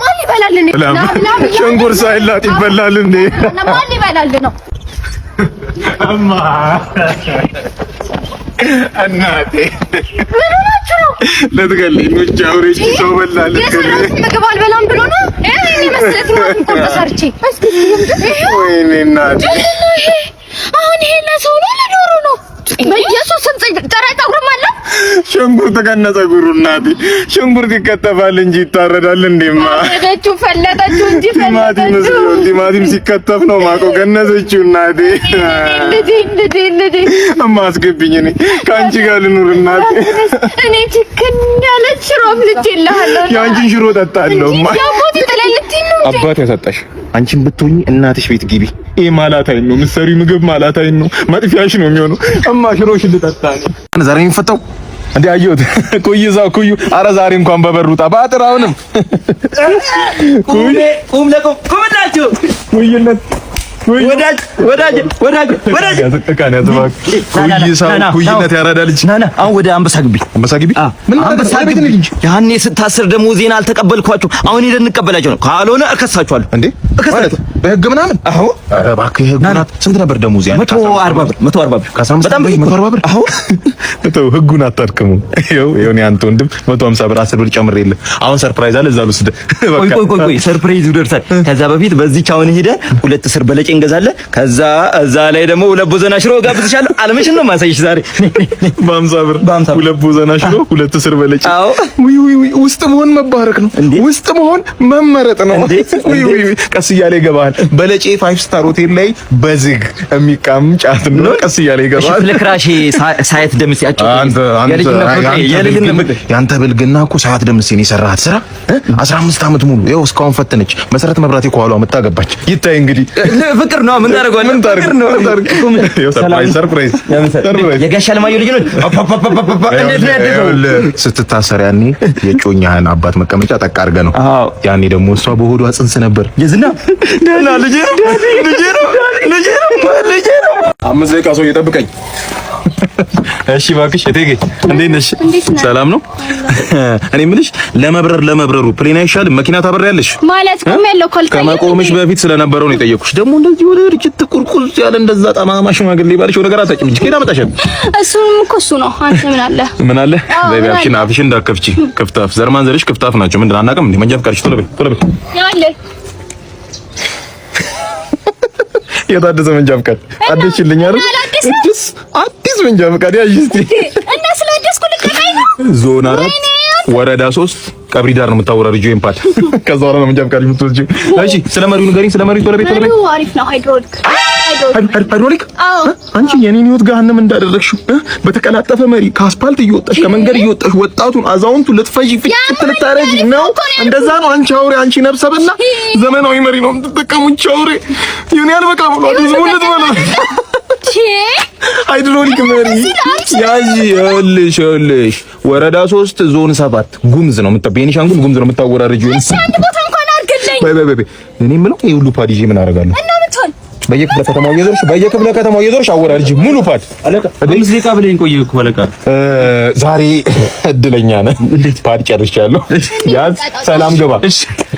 ማን ይበላል? ሽንኩርት ሳይላጥ ይበላል እንዴ? ማን ይበላል ነው? እማ እናቴ ምን ሆናችሁ ነው? ለትገልኝ ነው ጃውሬ ሰው በላል። ምግብ አልበላም ብሎ ነው እኔ መስለት ነው ተሰርቼ ወይኔ እናቴ አሁን ይሄ ለሰው ነው ለዶሮ ነው? በኢየሱስ ስም ጠራጣውም አለ። ሽንኩርት ከነፀጉሩ እናቴ ሽንኩርት ይከተፋል እንጂ ይታረዳል እንዴማ? ፈለጠችው እንጂ ቲማቲም ሲከተፍ ነው ማቆ ገነዘችው እናቴ። ልጄ አማስገብኝ እኔ ከአንቺ ጋር ልኑር እናቴ። እኔ ችክን ያለች ሽሮ ልጄልሃለሁ። የአንቺን ሽሮ ጠጣለሁማ። ያቦት ተለልቲ ነው አባት ያሰጣሽ። አንቺን ብትሆኚ እናትሽ ቤት ግቢ። ይሄ ማላታይ ነው ምሰሪ ምግብ ማላታይ ነው መጥፊያሽ ነው የሚሆነው። እማ ሽሮሽ ልጠጣ ነው ዛሬ የሚፈታው እንዴ? አየሁት ኩዩ አረ ዛሬ እንኳን በበሩጣ ባጥር አሁንም ቁምላችሁ ኩይነት ወዳጅ ያዘቀቃን ያዘባክ ኩይነት ያራዳ ልጅ ናና አሁን ወደ አንበሳ ግቢ ምን ማለት ነው? ያኔ ስታስር ደግሞ ዜና አልተቀበልኳችሁ። አሁን ሄደን እንቀበላችሁ ነው። ካልሆነ እከሳችኋለሁ። እንዴ እከሳችሁ በህግ ምናምን? አዎ ኧረ እባክህ ህግ ምናምን ስንት ነበር ደሞዝ? ያ 140 ብር በጣም 140 ብር። አዎ ተው ህጉን አታድክሙ። ይኸው እኔ አንተ ወንድም 150 ብር 10 ብር ጨምሬልህ አሁን ሰርፕራይዝ አለ። እዛ ልውስድ። ቆይ ሰርፕራይዝ ይደርሳል። ከዛ በፊት በዚህ ቻውን ሄደን ሁለት እስር በለጭ እንገዛለን። ከዛ እዛ ላይ ደግሞ ሁለት ቦዘና ሽሮ ጋብዝሻለሁ። አለምሽን ነው ማሳይሽ ዛሬ በ50 ብር ሁለት ቦዘና ሽሮ ሁለት እስር በለጭ። አዎ ውስጥ መሆን መባረክ ነው። ውስጥ መሆን መመረጥ ነው። ቀስ እያለ ይገባል። በለጬ 5 ስታር ሆቴል ላይ በዝግ የሚቃም ጫት ነው። ቀስ እያለ ይገባል። እሺ ለክራሽ ሳይት ደምስ ያጫው ያንተ ብልግና እኮ ሳያት ደምስን የሰራሃት ስራ 15 ዓመት ሙሉ ይኸው እስካሁን ፈተነች። መሰረት መብራቴ ከኋላው መጣገባች። ይታይ እንግዲህ ፍቅር ነው። ምን ታደርገዋለህ? ምን ታደርገዋለህ? ሰርፕራይዝ የጋሻ ለማየው ልጅ ነው። እንዴት ነው ያደረው? ስትታሰር ያኔ የጮኛህን አባት መቀመጫ ጠቅ አድርገህ ነው። ያኔ ደግሞ እሷ በሆዷ ጽንስ ነበር። የዝና ደህና ልጄ ነው። 5 ደቂቃ ሰው እየጠብቀኝ። እሺ እባክሽ እቴጌ እንዴት ነሽ? ሰላም ነው? እኔ የምልሽ ለመብረሩ ፕሌን አይሻልም? መኪና ታበሪያለሽ ማለት ቆም ያለው ከመቆምሽ በፊት ስለነበረው ነው የጠየኩሽ። ደግሞ እንደዚህ ወደ ርጅት ቁርቁዝ ያለ እንደዛ ጠማማ ሽማግሌ ባልሽ ነገር አታውቂም እንጂ ከሄዳ መጣሽ። እሱም እኮ እሱ ነው። አንተ ምን አለ በቢያችን አፍሽን እንዳከፍቺ ክፍታፍ ዘርማን ዘርሽ ክፍታፍ ናቸው። ምንድን አናውቅም እንዴ? መንጃ ፍቃድሽ ቶሎ በይ ያለ የታደሰ መንጃ ፍቃድ አደሽልኝ አይደል? አዲስ መንጃ ፍቃድ ያዥ እስቲ እና ስለደስኩ ልቀቀኝ ነው። ዞን 4 ወረዳ 3 ቀብሪ ዳር ነው የምታወራሪው ኤምፓት። ከዛ በኋላ ነው መንጃ ፍቃድ የምትወስጂው። እሺ ስለ መሪው ንገሪኝ። ስለ መሪው ቶሎ በይ አሪፍ ነው። ሃይድሮሊክ አንቺ የኔን ህይወት ገሃነም እንዳደረግሽው በተቀላጠፈ መሪ ከአስፓልት እየወጣሽ ከመንገድ እየወጣሽ ወጣቱን አዛውንቱን ልትፈጂ ፍጭት ልታረጊ ነው። እንደዛ ነው። አንቺ አውሬ፣ አንቺ ነፍሰ በላ ዘመናዊ መሪ ነው የምትጠቀሙት። አውሬ የኔ አልበቃ ብሏል። ህዝቡን ልትበላ ሃይድሮሊክ መሪ ያዢ። ይኸውልሽ ወረዳ 3 ዞን 7 ጉምዝ ነው ቤኒሻንጉል ጉምዝ ነው የምታወራሪው። በይ እኔ የምለው ይሄ ሁሉ ፓዲጂ ምን አደርጋለሁ? በየክፍለ ከተማው እየዞርሽ አወራርጂ ሙሉ ፓድ አለቃ። አምስት ደቂቃ ብለኝ ቆይ እኮ አለቃ። ዛሬ እድለኛ ነህ። ፓድ ጨርሻለሁ። ያዝ ሰላም ገባ።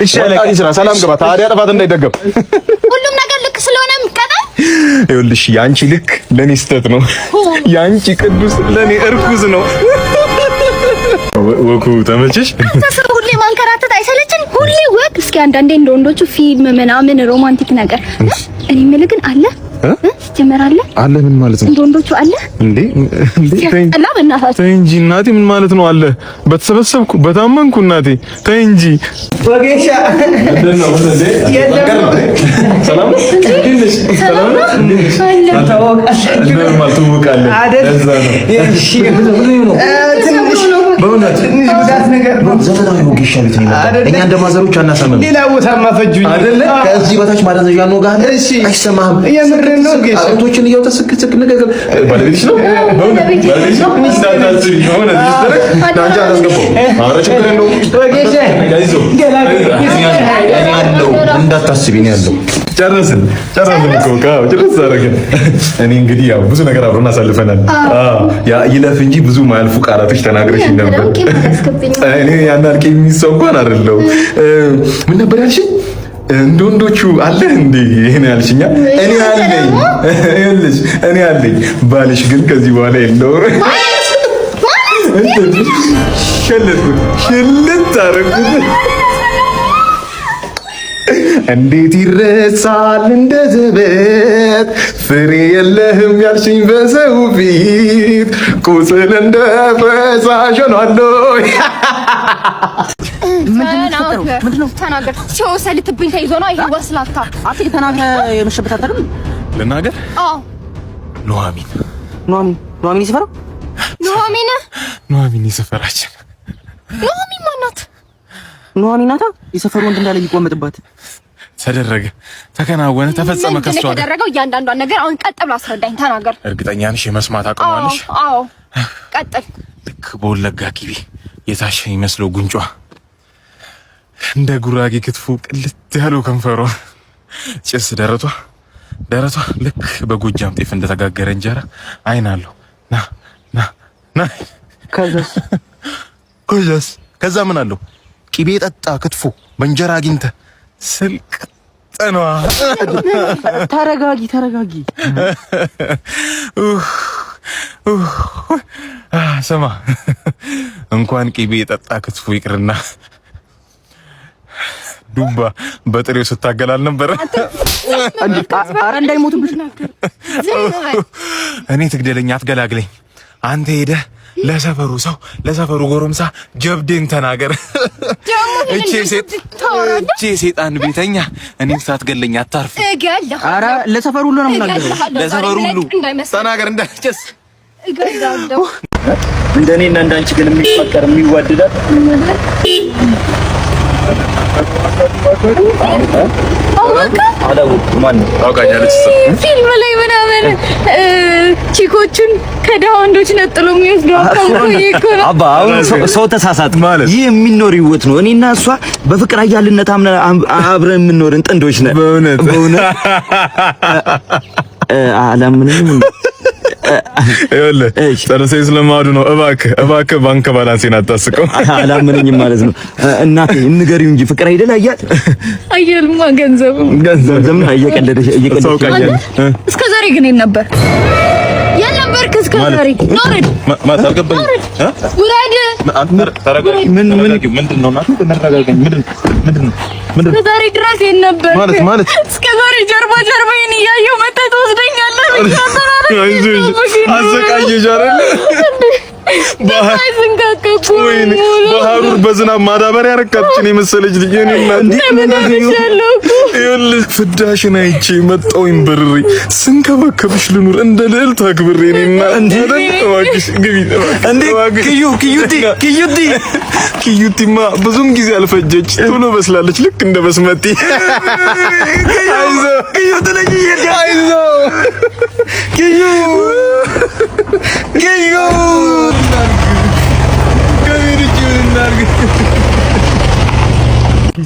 እሺ አለቃ ይስራ። ሰላም ገባ። ታዲያ ጥፋት እንዳይደገም ሁሉም ነገር ልክ ስለሆነ ምቀጣ። ይኸውልሽ ያንቺ ልክ ለኔ ስተት ነው፣ ያንቺ ቅዱስ ለኔ እርኩዝ ነው። ወኩ ተመችሽ? ተሰው ሁሌ ማንከራተት አይሰለችም? ሁሌ ወክ። እስኪ አንዳንዴ እንደ ወንዶቹ ፊልም ምናምን ሮማንቲክ ነገር እኔ የምልህ ግን አለ ጀመራለ አለ። ምን ማለት ነው? እንደ ወንዶቹ አለ እንዴ? አላ በእናታችሁ ተይ እንጂ እናቴ። ምን ማለት ነው አለ? በተሰበሰብኩ በታመንኩ እናቴ ተይ እንጂ። ወጌሻ እንደነው እንዴ? ሰላም ሰላም ታወቃለህ አይደል? እሺ በእውነት ትንሽ ጉዳት ነገር ነው። ዘመናዊ ወጌሻ ቤት ነው አይደል? እኛ እንደማዘሮች አናሳመም። ሌላ ቦታ ማፈጁኝ አይደል? ከዚህ በታች ማደንዘዣ ነው ጋር አይሰማህም። የምሬን ነው። አውቶችን እያወጣስክክ ነገር ባለቤትሽ ነው። ባለቤትሽ ነው። እንዳታስቢ ሆነ ዲስተር ዳንጃ አስገባው። አረ ችግር የለውም። ወጌሻ ጋይዞ ገላግል ያለው እንዳታስቢ ነው ያለው ጨረስን እኮ ጨረስ አደረግን። እኔ እንግዲህ ያው ብዙ ነገር አብረን አሳልፈናል። ያ ይለፍ እንጂ ብዙ ማያልፉ ቃላቶች ተናግረሽ ነበር። እኔ ያን አልከኝ የሚሰው እንኳን አይደለም። ምን ነበር ያልሽኝ? እንደ ወንዶቹ አለ እንዴ? ይሄን ያልሽኛ? እኔ አለኝ ይኸውልሽ፣ እኔ አለኝ። ባልሽ ግን ከዚህ በኋላ የለውም። ሽልት አደረኩት። እንዴት ይረሳል እንደ ዘበት ፍሬ የለህም ያልሽኝ በሰው ፊት ቁስል እንደ ፈሳሽ ሆኗል። ምንድነው? ተናገር። ሲወሰልትብኝ ተይዞ ነው ይሄ ወስላታ። አጥቂ ተናገር። የመሸበት አይደል? ልናገር? አዎ። ኑሐሚን ይሰፈራው? ኑሐሚን ይሰፈራችን። ኑሐሚን ማናት? ኑሐሚን ናታ። የሰፈሩ ወንድ እንዳለ ይቆመጥባት ተደረገ፣ ተከናወነ፣ ተፈጸመ። ከሷ ጋር ተደረገው እያንዳንዷን ነገር አሁን ቀጥ ብላ አስረዳኝ። ተናገር። እርግጠኛ ነሽ የመስማት አቅሟለሽ? አዎ። ቀጥል። ልክ በወለጋ ቂቤ የታሸ ይመስለው ጉንጯ፣ እንደ ጉራጌ ክትፎ ቅልት ያለው ከንፈሯ፣ ጭስ ደረቷ ልክ በጎጃም ጤፍ እንደተጋገረ እንጀራ አይን አለው። ና ከዛ ምን አለው? ቂቤ ጠጣ ክትፎ በእንጀራ አግኝተ ስልቅ ጠኗ። ተረጋጊ። ስማ እንኳን ቂቤ የጠጣ ክትፎ ይቅርና ዱባ በጥሬው ስታገላል ነበር። አረ እንዳይሞቱብሽ። እኔ ትግደለኝ አትገላግለኝ። አንተ ሄደህ ለሰፈሩ ጎረምሳ ጀብዴን ተናገር። እቺ ሴጣን ቤተኛ እኔን ሳትገለኝ አታርፍ። አረ ለሰፈሩ ሁሉ ነው የምናገረው። ለሰፈሩ ሁሉ ተናገር እንዳልጨስ። እንደኔና እንዳንቺ ግን የሚፈቀር የሚዋደዳት ፊልም ላይ ምናምን ቺኮቹን ከድሃ ወንዶች ነጥሎ የሚወስደው አባ አሁን ሰው ተሳሳት ማለት ይህ የሚኖር ህይወት ነው። እኔና እሷ በፍቅር አያልነት አብረን የምንኖርን ጥንዶች ነን። በእውነት አላምንም። ይኸውልህ ጨርሰኝ ስለማወዱ ነው። እባክህ ባንክ ባላንሴን አታስቀው። አላምነኝም ማለት ነው። እናቴ ንገሪው እንጂ ፍቅር አይደል? አያልማ ገንዘብ እየቀለደሽ እስከ ዛሬ ግን ነበር እስከ ዛሬ ኖርድ እስከ ዛሬ ድረስ ነበር ማለት እስከ ዛሬ ጀርባዬን እያየሁ መተህ ትወስደኛለህ። አዘቃየሽ አይደል? በሐሩር በዝናብ ማዳበሪያ ያረካችን የመሰለች ልጅ ይኸውልሽ ፍዳሽን አይቼ መጣሁኝ በርሬ ስንከባከብሽ ልኑር እንደ ልዕልት አክብሬ እኔና እባክሽ ግቢ እንዴ ኪዩቲማ ብዙም ጊዜ አልፈጀች ቶሎ በስላለች ልክ እንደ በስመቲ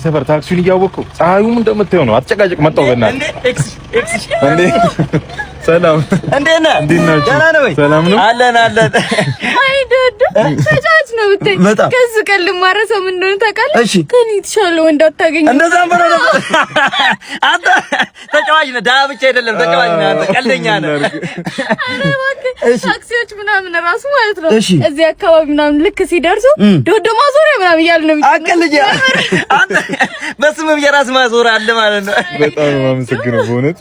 ሰፈር ታክሲውን እያወቅሁ ፀሐዩም እንደምታየው ነው። አትጨቃጭቅ መጣሁ በእናትህ እንዴ ሰላም እንዴት ነህ? ደህና ነህ ወይ? ሰላም ነው አለን። አይ ዶዶ ተጫዋች ነው ብታይ ከዚህ ቀን ልማረሰው ምን እንደሆነ ታውቃለህ? ከኔ የተሻለ ወንድ አታገኝም። እንደዛ ብሎ ነበር። አንተ ተጫዋች ነህ፣ ዳህ ብቻ አይደለም ተጫዋች ነህ። አንተ ቀልደኛ ነህ። ኧረ እባክህ ታክሲዎች ምናምን ራሱ ማለት ነው እዚህ አካባቢ ምናምን ልክ ሲደርሱ ዶዶ ማዞሪያ ምናምን እያሉ ነው አቀልጅ። አንተ በስምም የራስ ማዞሪያ አለ ማለት ነው። በጣም ነው የማመሰግነው፣ በእውነት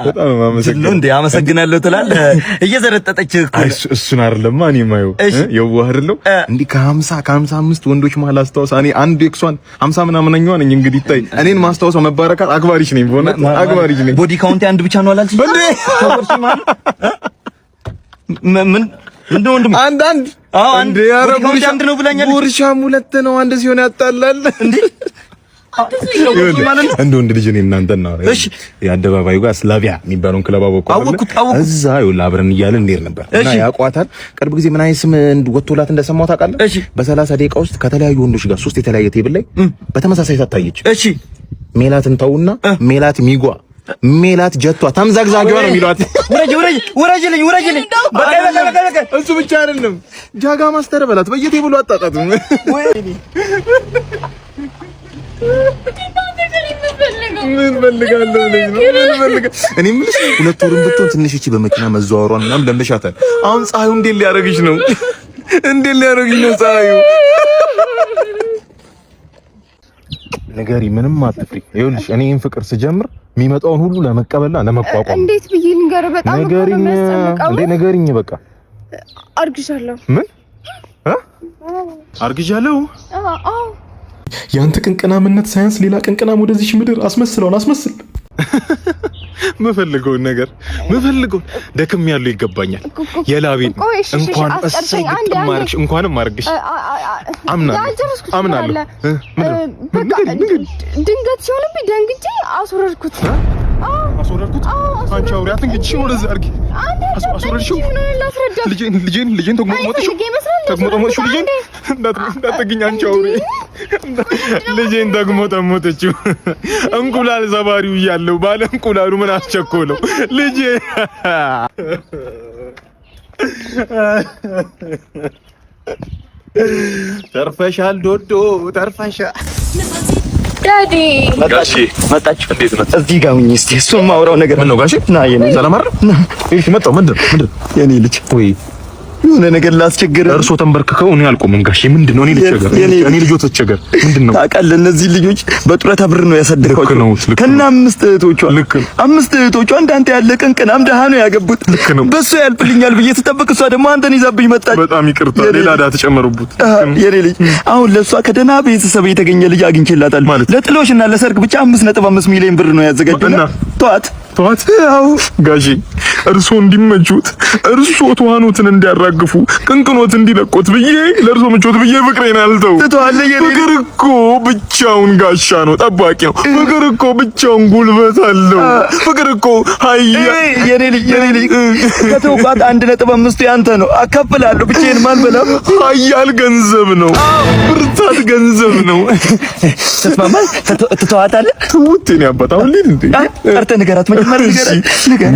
በጣም ነው የማመሰግነው። እንዴ አመሰግናለሁ ትላለህ። እየዘረጠጠች እኮ እሱን አይደለም እኔ የማየው የዋህ አይደለም እንዴ ከ55 ወንዶች መሀል አስታውሳ እኔ አንድ ኤክሷን 50 ምናምንኛው ነኝ። እንግዲህ ታይ እኔን ማስታወሷ መባረካት አክባሪሽ ነኝ፣ በእውነት አክባሪሽ ነኝ። ቦዲ ካውንቲ አንድ ብቻ ነው አላልሽ እንዴ? ምንድን ወንድም አንድ አንድ ቦዲ ካውንቲ አንድ ነው ብላኛለች። ጉርሻም ሁለት ነው፣ አንድ ሲሆን ያጣላል እንዴ? እንደ ወንድ ልጅ እኔ እናንተ ነው የአደባባዩ ጋር ስላቪያ የሚባለውን ክለብ አወቅኩት። እዛ ይኸውልህ አብረን እያልን እንሄድ ነበር እና ያውቋታል። ቅርብ ጊዜ ምን አይነት ስም ወጥቶላት እንደሰማሁ ታውቃለህ? በ30 ደቂቃ ውስጥ ከተለያዩ ወንዶች ጋር 3 የተለያየ ቴብል ላይ በተመሳሳይ ታታየች። ሜላትን ተውና ሜላት ሚጓ ሜላት ጀቷ ተምዛግዛጊዋ ነው የሚሏት። ውረጅልኝ። በቃ እሱ ብቻ አይደለም ጃጋ ማስተር በላት በየቴብሉ አጣጣቱ። ምን ፈልጋለሁ እኔ የምልሽ ሁለት ወርም ብትሆን ትንሽ እቺ በመኪና መዘዋወሯን ምናምን ለምደሻታል። አሁን ፀሐዩ እንዴት ሊያረግሽ ነው? ፀሐዩ? ነገሪ ምንም አትፍሪ። ይኸውልሽ እኔ ይሄን ፍቅር ስጀምር የሚመጣውን ሁሉ ለመቀበልና ለመቋቋም እንዴት ብዬ ልንገር? በጣም ነገሪኝ በቃ አርግዣለሁ። ምን አርግዣለሁ? አዎ ያንተ ቅንቅናምነት ሳይንስ ሌላ ቅንቅናም ወደዚህ ምድር አስመስል ምፈልገውን ነገር ደክም ያለው ይገባኛል። የላቤን እንኳን እሰይ ግጥማርሽ እንኳንም አርግሽ አምናለሁ። ድንገት ሲሆንብኝ ደንግጬ አስወረድኩት። አንቺ አውሪያት እንግዲህ ወደዛ አርጊ። አስወረድሽው ልጄን ተግሞጠሞጥሽው ልጄን እንዳትገኝ አንቺ አውሪ። ልጄን ተግሞጠሞጥሽው እንቁላል ሰባሪው እያለው ባለ እንቁላሉ ምን አስቸኮለው? ልጄ ተርፈሻል ዶዶ ተርፈሻል። ዳዲ መጣች። እንዴት ነው? እዚህ ጋር ሁኚ እስቲ። እሱን ማውራው ነገር ምን ነው ጋሼ? ና የኔ ሰላም አይደል? እሺ መጣሁ። ምንድን የኔ ልጅ ወይ የሆነ ነገር ላስቸግር። እርሶ ተንበርክከው እኔ አልቆምም ጋሼ። ምንድን ነው? እኔ ልቸገር? እኔ ልጆች ተቸገር? ምንድን ነው? ታውቃለህ እነዚህ ልጆች በጡረታ ብር ነው ያሳደግኳቸው ከና አምስት እህቶቿ እንዳንተ ያለ ቅንቅናም ደሃ ነው ያገቡት። በሱ ያልፍልኛል ብዬ ስጠብቅ እሷ ደግሞ አንተን ይዛብኝ መጣች። በጣም ይቅርታ ሌላ ዕዳ ተጨመሩበት። የኔ ልጅ አሁን ለሷ ከደህና ቤተሰብ የተገኘ ልጅ አግኝቼላታል። ለጥሎሽና ለሰርግ ብቻ 5.5 ሚሊዮን ብር ነው ያዘጋጀና ተዋት ያው ጋሼ እርሶ እንዲመቹት እርሶ ተዋኖትን እንዲያራግፉ ቅንቅኖት እንዲለቆት ብዬ ለእርሶ ምቾት ብዬ ፍቅሬን አልተው። ፍቅር እኮ ብቻውን ጋሻ ነው፣ ጠባቂ ነው። ፍቅር እኮ ብቻውን ጉልበት አለው። ፍቅር እኮ የኔ ልጅ ከተውቋት 1.5 ያንተ ነው። አካፍላለሁ ብቻዬን ማልበላም። ኃያል ገንዘብ ነው፣ ብርታት ገንዘብ ነው። ተስማማ ትተዋታለህ? ትውቴን ያባታው ልኝ እንዴ አርተ ነገራት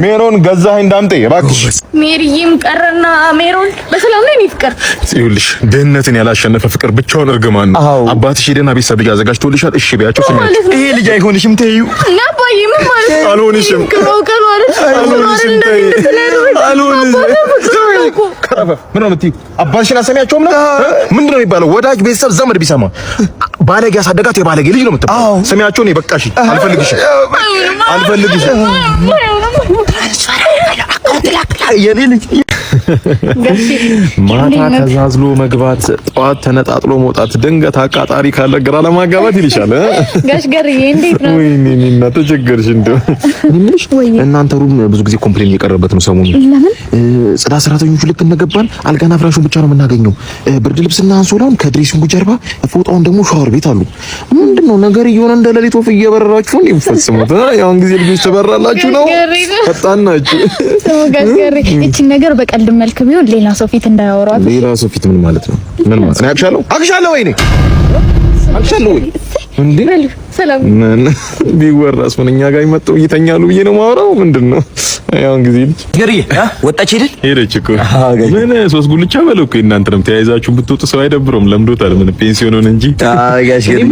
ሜሮን ገዛኸኝ እንዳምጤ እባክሽ። ሜሪዬም ቀረና ሜሮን በሰላም ላይ ፍቅር ይኸውልሽ ድህነትን ያላሸነፈ ፍቅር ብቻውን እርግማን ነው። አባትሽ ሄደና ቤተሰብ አዘጋጅቶልሻል። እሺ ቢያቸው ስሜት ይሄ ልጅ አይሆንሽም ተይው። እና አባዬ ምን ማለት ነው? አልሆንሽም ምን ነው የምትይው? አባትሽን አሰሚያቸውም ነው ምንድን ነው የሚባለው? ወዳጅ ቤተሰብ ዘመድ ቢሰማ ባለጌ ያሳደጋት የባለጌ ልጅ ነው የምትባለው። ስሚያቸው ነው በቃሽ። አልፈልግሽም የኔ ልጅ ማታ ተዛዝሎ መግባት፣ ጠዋት ተነጣጥሎ መውጣት፣ ድንገት አቃጣሪ ካለ ግራ ለማጋባት ይልሻል። ጋሽ ገርዬ እንዴት ነው? ወይኔ እና ተቸገርሽ እንደው ምንሽ እናንተ ሩም ብዙ ጊዜ ኮምፕሌን እየቀረበበት ነው ሰሞኑን። ለምን ጽዳት ሰራተኞቹ ልክ እንደገባን አልጋና ፍራሹን ብቻ ነው የምናገኘው። ብርድ ልብስና አንሶላውን ከድሬሲንጉ ጀርባ፣ ፎጣውን ደግሞ ሻወር ቤት አሉ። ምንድነው ነገር እየሆነ እንደ ሌሊት ወፍ እየበረራችሁ ነው የሚፈጽሙት? ያው ጊዜ ልጆች ትበራላችሁ ነው ፈጣን ናችሁ። ጋሽ ገርዬ እቺ ነገር በቀልድ መልክ ቢሆን ሌላ ሰው ፊት እንዳያወራው። ሌላ ሰው ፊት ምን ማለት ነው? ምን ማለት ነው? አክሻለሁ ወይ እንዴ? ሰላም ቢወራስ ምን እኛ ጋር ይመጣው ይተኛሉ ብዬ ነው ማወራው። ምንድነው ያው እንግዲህ ገርዬ ወጣች ሄደች እኮ ምን ሶስት ጉልቻ በለው እኮ እናንተንም ተያይዛችሁ ብትወጡ ሰው አይደብረውም? ለምዶታል። ምን ፔንሲዮን ሆነ እንጂ ጋሽ ገርዬ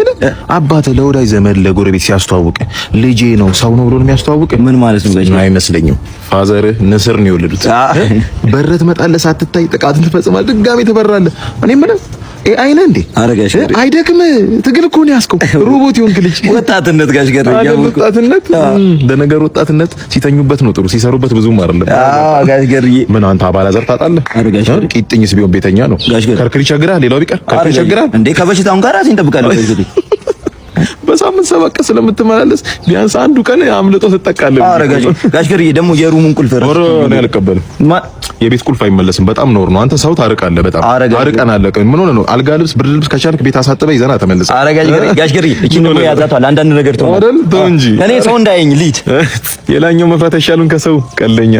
አባተ ለወዳጅ ዘመድ ለጎረቤት ሲያስተዋውቅ ልጄ ነው ሰው ነው ብሎ ነው የሚያስተዋውቅ። ምን ማለት ነው ጋሽ? አይመስለኝም። ፋዘር ንስር ነው የወለዱት። በረት መጣለህ ሳትታይ ጥቃትን ትፈጽማለህ፣ ድጋሜ ትበራለህ። እኔ ምን አይነ እንዴ አረጋሽ አይደክም። ትግል እኮ ነው ያስከው ሮቦት ይሆንክ ልጅ ወጣትነት ጋሽ ገርዬ ወጣትነት ለነገር ወጣትነት ሲተኙበት ነው ጥሩ፣ ሲሰሩበት ብዙም አይደለም። ጋሽ ገርዬ ምን አንተ አባላዘር ታጣለህ? አረጋሽ ቂጥኝስ ቢሆን ቤተኛ ነው። ከርክሪ ቸግራል። ሌላው ቢቀር ከርክሪ ቸግራል እንዴ ከበሽታውን ጋር ራሴን ጠብቃለሁ ጋሽ ገርዬ። በሳምንት ሰበቀ ስለምትመላለስ ቢያንስ አንዱ ቀን አምልጦ ትጠቃለህ። አረጋሽ ጋሽ ገርዬ ደግሞ የሩሙን ቁልፍ ኧረ እኔ አልቀበልም። የቤት ቁልፍ አይመለስም። በጣም ኖር ነው። አንተ ሰው ታርቃለህ። በጣም አርቀን አለቀ። ምን ሆነ ነው? አልጋ ልብስ፣ ብርድ ልብስ ከቻልክ ቤት አሳጥበህ ይዘና ተመለስ። አረጋሽ ጋሽ ገርዬ እቺ ነው ያዛቷል። አንዳንድ ነገር ተው አይደል? ተው እንጂ እኔ ሰው እንዳይኝ ልሂድ። የላኛው መፍራት አይሻሉን ከሰው ቀለኛ